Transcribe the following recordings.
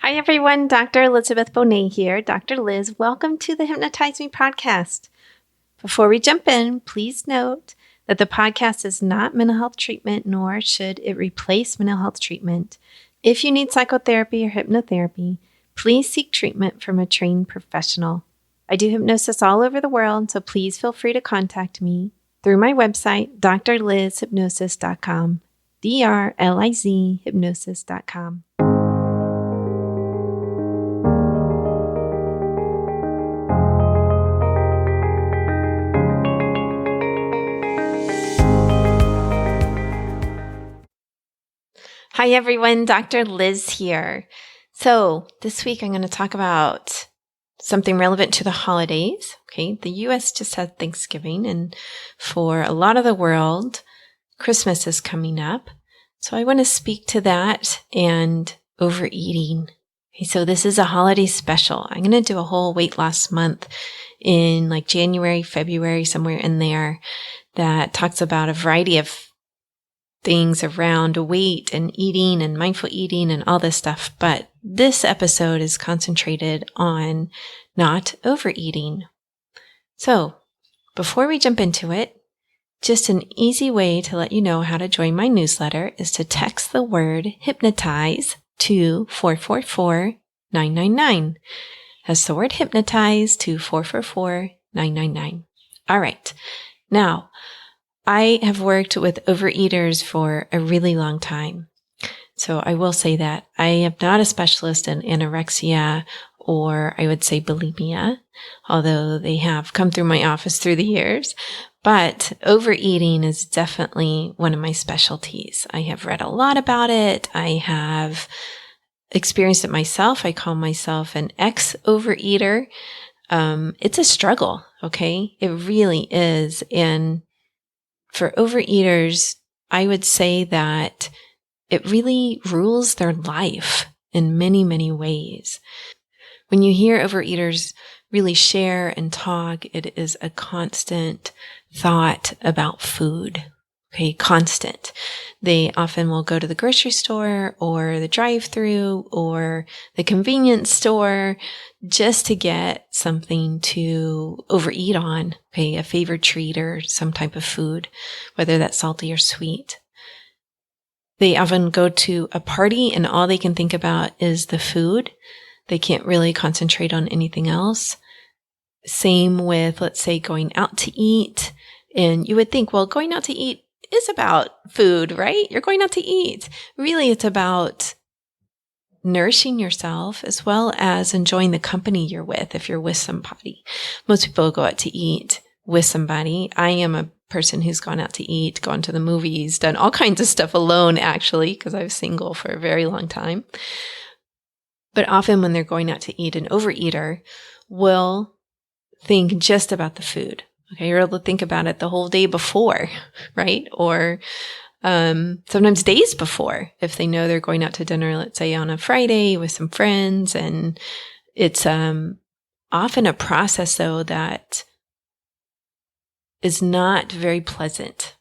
Hi, everyone. Dr. Elizabeth Bonet here. Dr. Liz, welcome to the Hypnotize Me podcast. Before we jump in, please note that the podcast is not mental health treatment, nor should it replace mental health treatment. If you need psychotherapy or hypnotherapy, please seek treatment from a trained professional. I do hypnosis all over the world, so please feel free to contact me through my website, drlizhypnosis.com, DRLIZ hypnosis.com. Hi, everyone. Dr. Liz here. So this week I'm going to talk about something relevant to the holidays. Okay, the U.S. just had Thanksgiving, and for a lot of the world, Christmas is coming up. So I want to speak to that and overeating. Okay, so this is a holiday special. I'm going to do a whole weight loss month in like January, February, somewhere in there that talks about a variety of things around weight and eating and mindful eating and all this stuff. But this episode is concentrated on not overeating. So before we jump into it, just an easy way to let you know how to join my newsletter is to text the word hypnotize to 444-999. That's the word hypnotize to 444-999. All right. Now, I have worked with overeaters for a really long time. So I will say that I am not a specialist in anorexia or I would say bulimia, although they have come through my office through the years. But overeating is definitely one of my specialties. I have read a lot about it. I have experienced it myself. I call myself an ex-overeater. It's a struggle, okay? It really is. And for overeaters, I would say that it really rules their life in many, many ways. When you hear overeaters really share and talk, it is a constant thought about food. Okay, constant. They often will go to the grocery store or the drive-through or the convenience store just to get something to overeat on, okay, a favorite treat or some type of food, whether that's salty or sweet. They often go to a party and all they can think about is the food. They can't really concentrate on anything else. Same with, let's say, going out to eat. And you would think, well, going out to eat is about food, right? You're going out to eat. Really, it's about nourishing yourself as well as enjoying the company you're with if you're with somebody. Most people go out to eat with somebody. I am a person who's gone out to eat, gone to the movies, done all kinds of stuff alone, actually, because I was single for a very long time. But often when they're going out to eat, an overeater will think just about the food. Okay, you're able to think about it the whole day before, right? Or sometimes days before, if they know they're going out to dinner, let's say on a Friday with some friends. And it's often a process, though, that is not very pleasant.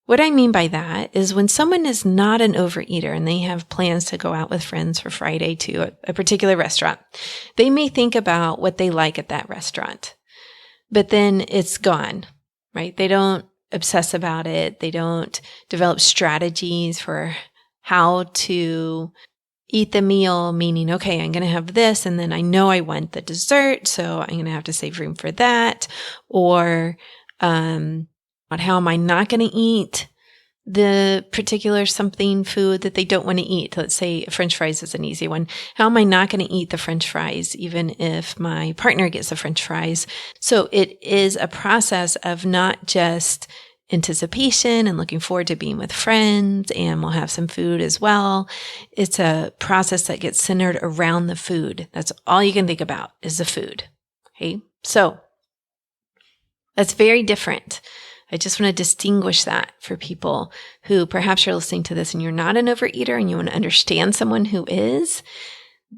What I mean by that is when someone is not an overeater and they have plans to go out with friends for Friday to a particular restaurant, they may think about what they like at that restaurant. But then it's gone, right? They don't obsess about it. They don't develop strategies for how to eat the meal, meaning, okay, I'm going to have this, and then I know I want the dessert, so I'm going to have to save room for that. Or how am I not going to eat the particular something food that they don't want to eat? Let's say French fries is an easy one. How am I not going to eat the French fries, even if my partner gets the French fries? So it is a process of not just anticipation and looking forward to being with friends, and we'll have some food as well. It's a process that gets centered around the food. That's all you can think about is the food. Okay. So that's very different. I just want to distinguish that for people who perhaps you're listening to this and you're not an overeater and you want to understand someone who is,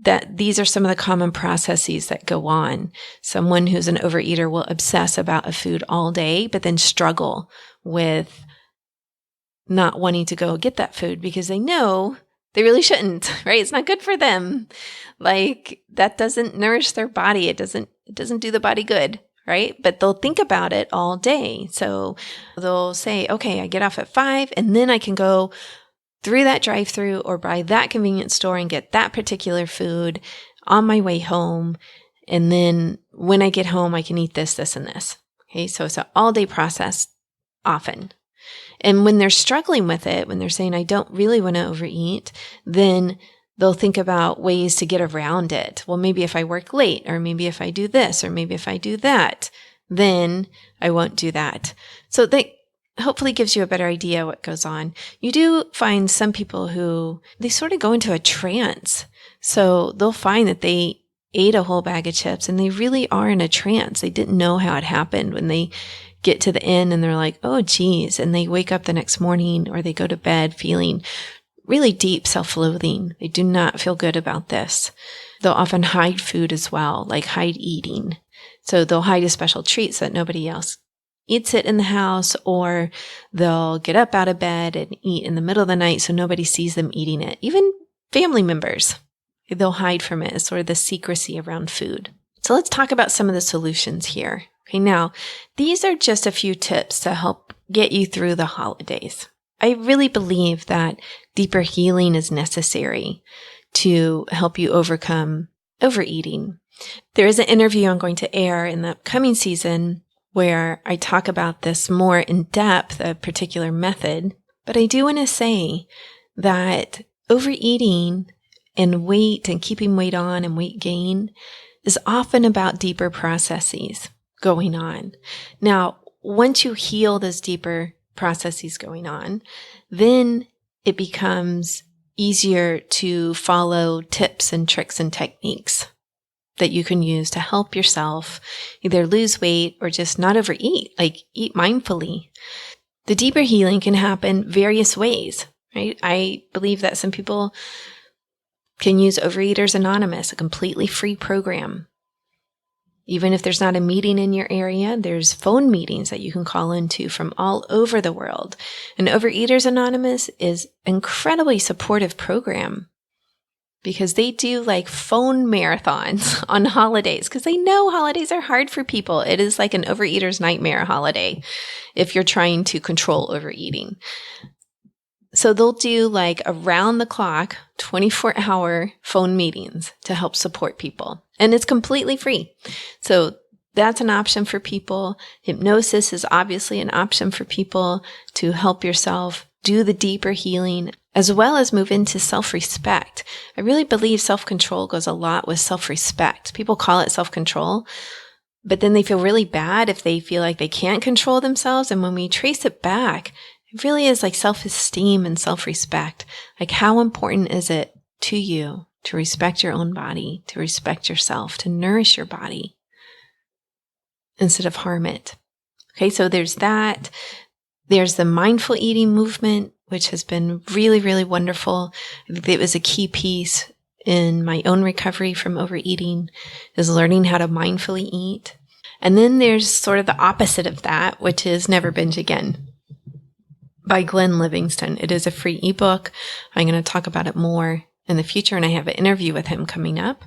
that these are some of the common processes that go on. Someone who's an overeater will obsess about a food all day, but then struggle with not wanting to go get that food because they know They really shouldn't, right? It's not good for them. Like that doesn't nourish their body. It doesn't do the body good, right? But they'll think about it all day. So they'll say, okay, I get off at 5 and then I can go through that drive-through or by that convenience store and get that particular food on my way home. And then when I get home, I can eat this, this, and this. Okay. So it's an all-day process often. And when they're struggling with it, when they're saying, I don't really want to overeat, then they'll think about ways to get around it. Well, maybe if I work late, or maybe if I do this, or maybe if I do that, then I won't do that. So that hopefully gives you a better idea what goes on. You do find some people who they sort of go into a trance. So they'll find that they ate a whole bag of chips and they really are in a trance. They didn't know how it happened when they get to the end and they're like, oh, geez. And they wake up the next morning or they go to bed feeling really deep self-loathing. They do not feel good about this. They'll often hide food as well, like hide eating. So they'll hide a special treat so that nobody else eats it in the house, or they'll get up out of bed and eat in the middle of the night so nobody sees them eating it. Even family members, they'll hide from it. It's sort of the secrecy around food. So let's talk about some of the solutions here. Okay, now, these are just a few tips to help get you through the holidays. I really believe that deeper healing is necessary to help you overcome overeating. There is an interview I'm going to air in the upcoming season where I talk about this more in depth, a particular method. But I do want to say that overeating and weight and keeping weight on and weight gain is often about deeper processes going on. Now, once you heal those deeper processes going on, then it becomes easier to follow tips and tricks and techniques that you can use to help yourself either lose weight or just not overeat, like eat mindfully. The deeper healing can happen various ways, right? I believe that some people can use Overeaters Anonymous, a completely free program. Even if there's not a meeting in your area, there's phone meetings that you can call into from all over the world. And Overeaters Anonymous is an incredibly supportive program because they do like phone marathons on holidays because they know holidays are hard for people. It is like an overeater's nightmare holiday if you're trying to control overeating. So they'll do like around the clock, 24-hour phone meetings to help support people. And it's completely free. So that's an option for people. Hypnosis is obviously an option for people to help yourself do the deeper healing, as well as move into self-respect. I really believe self-control goes a lot with self-respect. People call it self-control, but then they feel really bad if they feel like they can't control themselves. And when we trace it back, it really is like self-esteem and self-respect. Like how important is it to you to respect your own body, to respect yourself, to nourish your body instead of harm it? Okay, so there's that. There's the mindful eating movement, which has been really, really wonderful. I think it was a key piece in my own recovery from overeating, is learning how to mindfully eat. And then there's sort of the opposite of that, which is Never Binge Again by Glenn Livingston. It is a free ebook. I'm going to talk about it more in the future, and I have an interview with him coming up.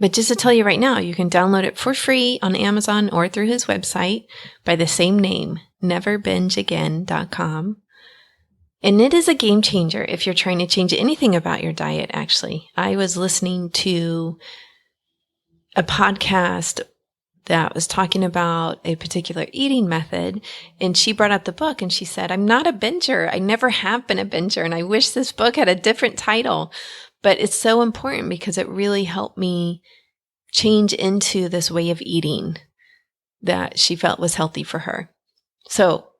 But just to tell you right now, you can download it for free on Amazon or through his website by the same name, neverbingeagain.com. And it is a game changer if you're trying to change anything about your diet, actually. I was listening to a podcast that was talking about a particular eating method, and she brought up the book and she said, I'm not a binger. I never have been a binger, and I wish this book had a different title. But it's so important because it really helped me change into this way of eating that she felt was healthy for her. So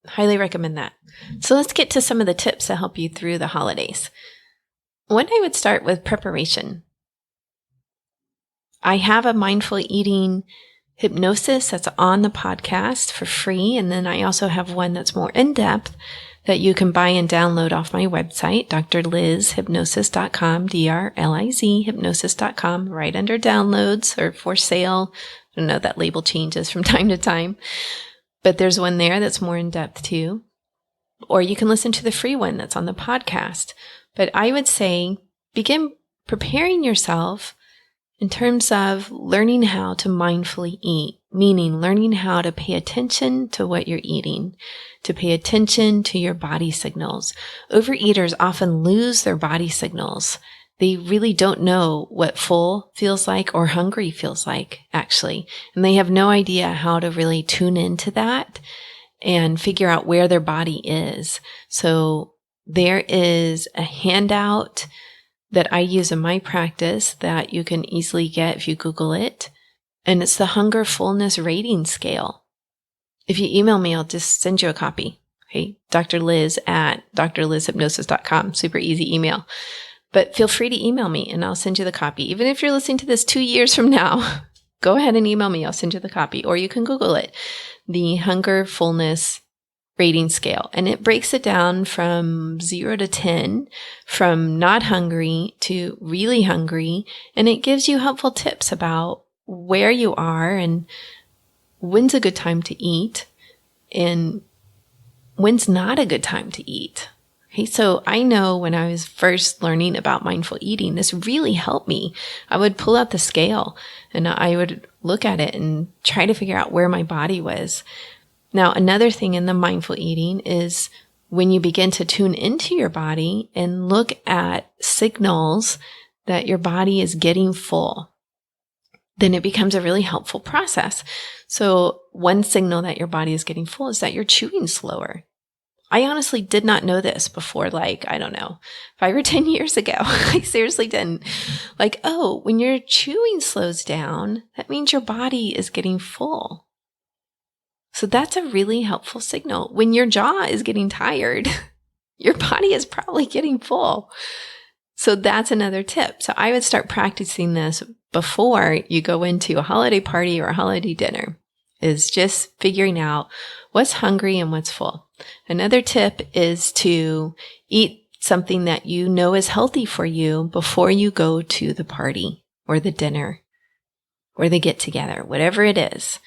highly recommend that. So let's get to some of the tips to help you through the holidays. One, I would start with preparation. I have a mindful eating hypnosis that's on the podcast for free. And then I also have one that's more in-depth that you can buy and download off my website, drlizhypnosis.com, DRLIZ hypnosis.com, right under downloads or for sale. I don't know, that label changes from time to time. But there's one there that's more in-depth too. Or you can listen to the free one that's on the podcast. But I would say begin preparing yourself in terms of learning how to mindfully eat, meaning learning how to pay attention to what you're eating, to pay attention to your body signals. Overeaters often lose their body signals. They really don't know what full feels like or hungry feels like, actually. And they have no idea how to really tune into that and figure out where their body is. So there is a handout that I use in my practice that you can easily get if you Google it. And it's the hunger fullness rating scale. If you email me, I'll just send you a copy. Okay, Dr. Liz at drlizhypnosis.com. Super easy email. But feel free to email me and I'll send you the copy. Even if you're listening to this 2 years from now, go ahead and email me. I'll send you the copy. Or you can Google it. The hunger fullness rating scale. And it breaks it down from 0 to 10, from not hungry to really hungry. And it gives you helpful tips about where you are and when's a good time to eat and when's not a good time to eat. Okay, so I know when I was first learning about mindful eating, this really helped me. I would pull out the scale and I would look at it and try to figure out where my body was. Now, another thing in the mindful eating is when you begin to tune into your body and look at signals that your body is getting full, then it becomes a really helpful process. So one signal that your body is getting full is that you're chewing slower. I honestly did not know this before, 5 or 10 years ago. I seriously didn't. When your chewing slows down, that means your body is getting full. So that's a really helpful signal. When your jaw is getting tired, your body is probably getting full. So that's another tip. So I would start practicing this before you go into a holiday party or a holiday dinner, is just figuring out what's hungry and what's full. Another tip is to eat something that you know is healthy for you before you go to the party or the dinner or the get together, whatever it is.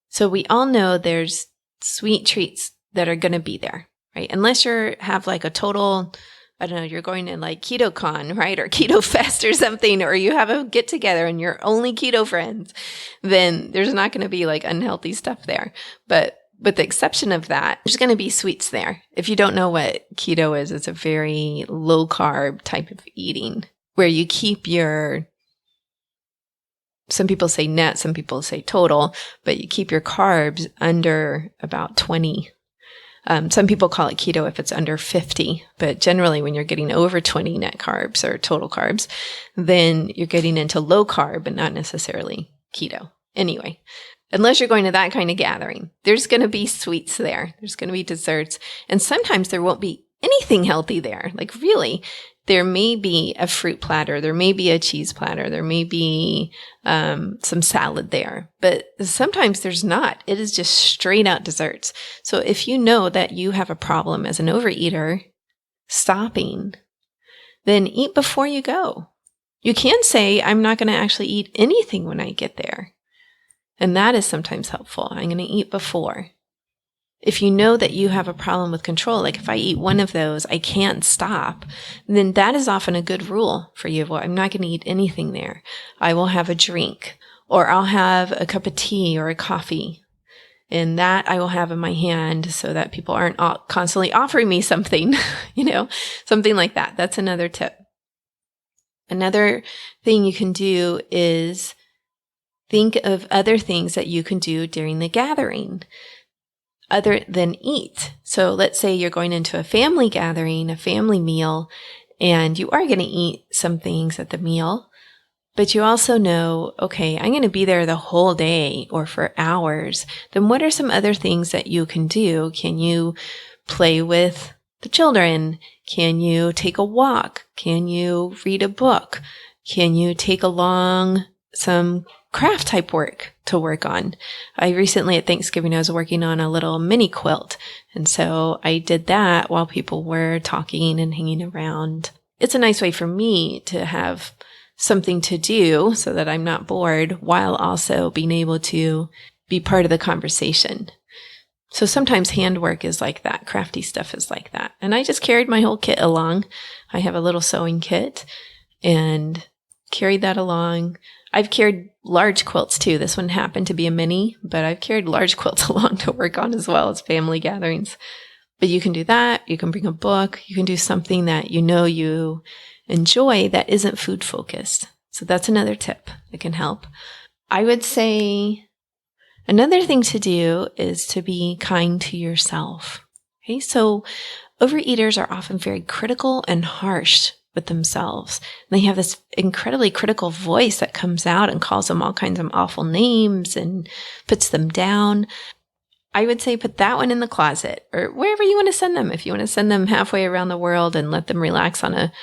So we all know there's sweet treats that are going to be there, right? Unless you have a total, you're going to KetoCon, right? Or Keto Fest or something, or you have a get together and you're only keto friends, then there's not going to be unhealthy stuff there. But with the exception of that, there's going to be sweets there. If you don't know what keto is, it's a very low carb type of eating where you keep some people say net, some people say total, but you keep your carbs under about 20. Some people call it keto if it's under 50, but generally when you're getting over 20 net carbs or total carbs, then you're getting into low carb and not necessarily keto. Anyway, unless you're going to that kind of gathering, there's going to be sweets there. There's going to be desserts. And sometimes there won't be anything healthy there. Really, there may be a fruit platter. There may be a cheese platter. There may be some salad there. But sometimes there's not. It is just straight out desserts. So if you know that you have a problem as an overeater stopping, then eat before you go. You can say, I'm not going to actually eat anything when I get there. And that is sometimes helpful. I'm going to eat before. If you know that you have a problem with control, if I eat one of those, I can't stop, then that is often a good rule for you. Well, I'm not going to eat anything there. I will have a drink, or I'll have a cup of tea or a coffee. And that I will have in my hand so that people aren't constantly offering me something, something like that. That's another tip. Another thing you can do is think of other things that you can do during the gathering other than eat. So let's say you're going into a family gathering, a family meal, and you are going to eat some things at the meal, but you also know, okay, I'm going to be there the whole day or for hours. Then what are some other things that you can do? Can you play with the children? Can you take a walk? Can you read a book? Can you take along some craft type work to work on? I recently at Thanksgiving, I was working on a little mini quilt. And so I did that while people were talking and hanging around. It's a nice way for me to have something to do so that I'm not bored while also being able to be part of the conversation. So sometimes handwork is like that. Crafty stuff is like that. And I just carried my whole kit along. I have a little sewing kit and carried that along. I've carried large quilts too. This one happened to be a mini, but I've carried large quilts along to work on as well as family gatherings. But you can do that. You can bring a book. You can do something that you know you enjoy that isn't food focused. So that's another tip that can help. I would say another thing to do is to be kind to yourself. Okay, so overeaters are often very critical and harsh with themselves. And they have this incredibly critical voice that comes out and calls them all kinds of awful names and puts them down. I would say put that one in the closet or wherever you want to send them. If you want to send them halfway around the world and let them relax on a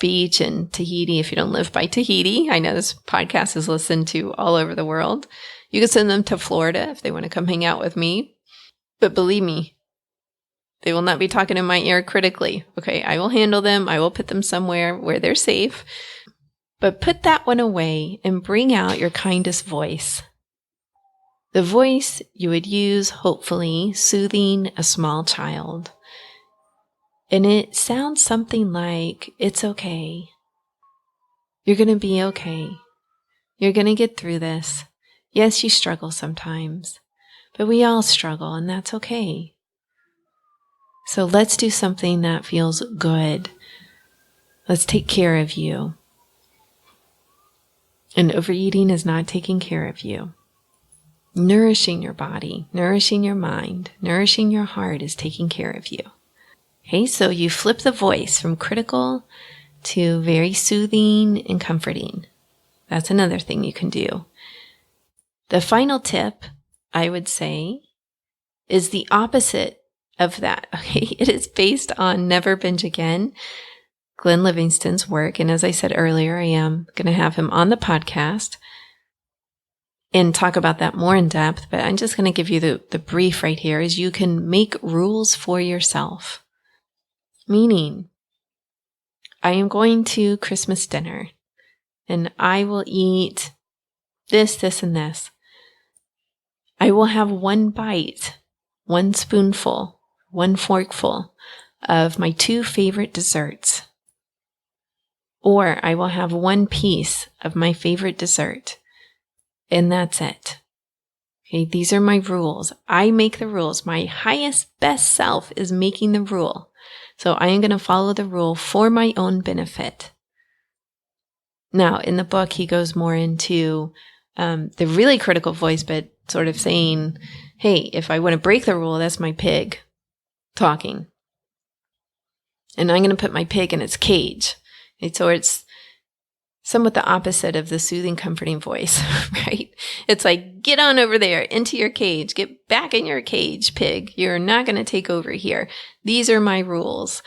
beach in Tahiti, if you don't live by Tahiti, I know this podcast is listened to all over the world. You can send them to Florida if they want to come hang out with me. But believe me, they will not be talking in my ear critically. Okay, I will handle them. I will put them somewhere where they're safe. But put that one away and bring out your kindest voice. The voice you would use, hopefully, soothing a small child. And it sounds something like, it's okay. You're going to be okay. You're going to get through this. Yes, you struggle sometimes, but we all struggle, and that's okay. So let's do something that feels good. Let's take care of you. And overeating is not taking care of you. Nourishing your body, nourishing your mind, nourishing your heart is taking care of you. Okay, so you flip the voice from critical to very soothing and comforting. That's another thing you can do. The final tip, I would say, is the opposite of that. Okay, it is based on Never Binge Again, Glenn Livingston's work. And as I said earlier, I am going to have him on the podcast and talk about that more in depth. But I'm just going to give you the brief right here is you can make rules for yourself. Meaning, I am going to Christmas dinner and I will eat this, this, and this. I will have one bite, one spoonful, one forkful of my 2 favorite desserts. Or I will have one piece of my favorite dessert. And that's it. Okay, these are my rules. I make the rules. My highest, best self is making the rule. So I am going to follow the rule for my own benefit. Now, in the book, he goes more into the really critical voice, but sort of saying, hey, if I want to break the rule, that's my pig talking. And I'm going to put my pig in its cage. Okay, so it's somewhat the opposite of the soothing, comforting voice, right? It's like, get on over there into your cage. Get back in your cage, pig. You're not going to take over here. These are my rules.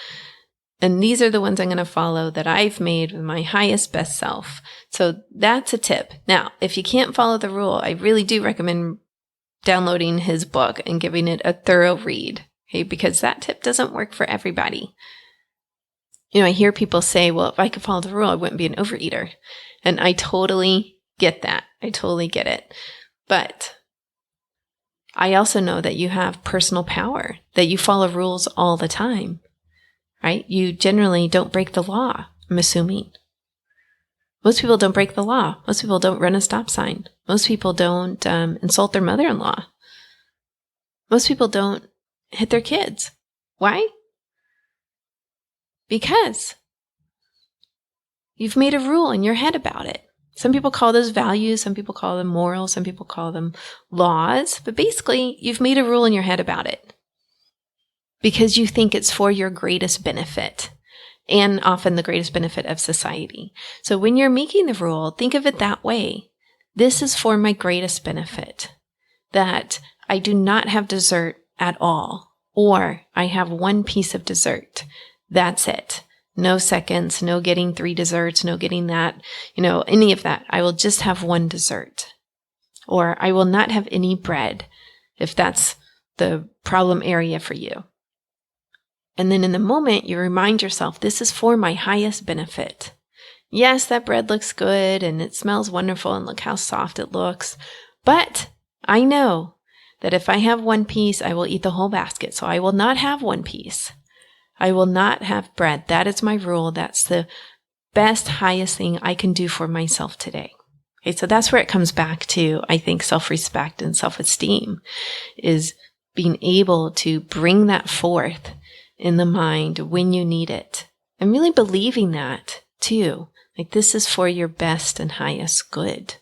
And these are the ones I'm going to follow that I've made with my highest, best self. So that's a tip. Now, if you can't follow the rule, I really do recommend downloading his book and giving it a thorough read, okay? Because that tip doesn't work for everybody. You know, I hear people say, well, if I could follow the rule, I wouldn't be an overeater. And I totally get that. I totally get it. But I also know that you have personal power, that you follow rules all the time, right? You generally don't break the law, I'm assuming. Most people don't break the law. Most people don't run a stop sign. Most people don't insult their mother-in-law. Most people don't hit their kids. Why? Because you've made a rule in your head about it. Some people call those values, some people call them morals, some people call them laws, but basically you've made a rule in your head about it because you think it's for your greatest benefit and often the greatest benefit of society. So when you're making the rule, think of it that way. This is for my greatest benefit, that I do not have dessert at all, or I have one piece of dessert. That's it. No seconds, no getting 3 desserts, no getting that, any of that. I will just have one dessert. Or I will not have any bread if that's the problem area for you. And then in the moment, you remind yourself, this is for my highest benefit. Yes, that bread looks good and it smells wonderful and look how soft it looks. But I know that if I have one piece, I will eat the whole basket. So I will not have one piece. I will not have bread. That is my rule. That's the best, highest thing I can do for myself today. Okay, so that's where it comes back to, I think, self-respect and self-esteem is being able to bring that forth in the mind when you need it. And really believing that too. Like this is for your best and highest good.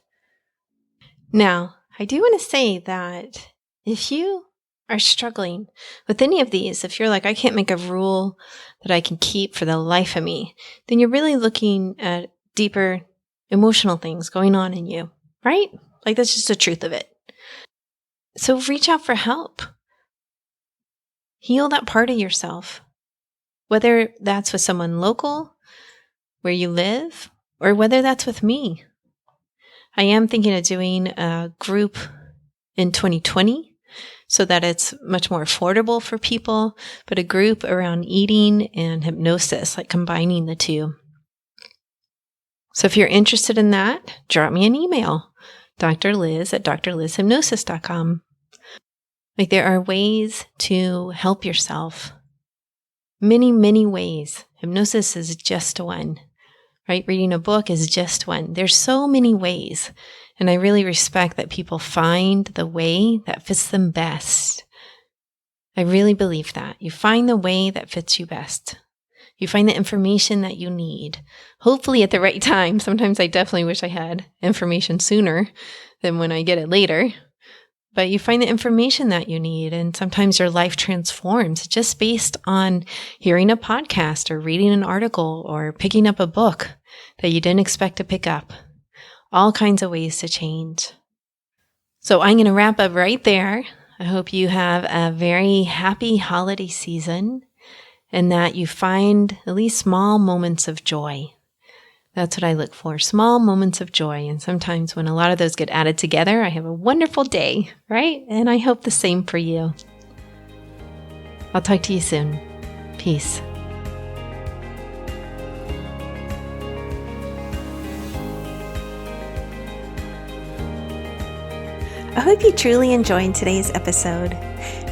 Now, I do want to say that if you are struggling with any of these, if you're like, I can't make a rule that I can keep for the life of me, then you're really looking at deeper emotional things going on in you, right? Like that's just the truth of it. So reach out for help. Heal that part of yourself, whether that's with someone local where you live or whether that's with me. I am thinking of doing a group in 2020 so that it's much more affordable for people, but a group around eating and hypnosis, like combining the two. So if you're interested in that, drop me an email, drliz@drlizhypnosis.com. Like there are ways to help yourself. Many, many ways. Hypnosis is just one, right? Reading a book is just one. There's so many ways. And I really respect that people find the way that fits them best. I really believe that. You find the way that fits you best. You find the information that you need, hopefully at the right time. Sometimes I definitely wish I had information sooner than when I get it later. But you find the information that you need, and sometimes your life transforms just based on hearing a podcast or reading an article or picking up a book that you didn't expect to pick up. All kinds of ways to change. So I'm going to wrap up right there. I hope you have a very happy holiday season and that you find at least small moments of joy. That's what I look for, small moments of joy. And sometimes when a lot of those get added together, I have a wonderful day, right? And I hope the same for you. I'll talk to you soon. Peace. I hope you truly enjoyed today's episode.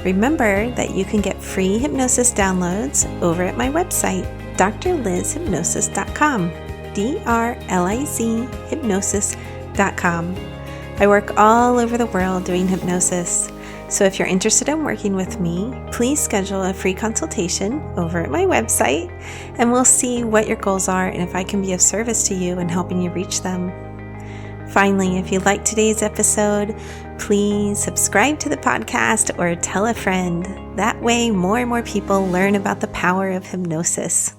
Remember that you can get free hypnosis downloads over at my website, drlizhypnosis.com, drlizhypnosis.com. I work all over the world doing hypnosis. So if you're interested in working with me, please schedule a free consultation over at my website, and we'll see what your goals are and if I can be of service to you in helping you reach them. Finally, if you liked today's episode, please subscribe to the podcast or tell a friend. That way, more and more people learn about the power of hypnosis.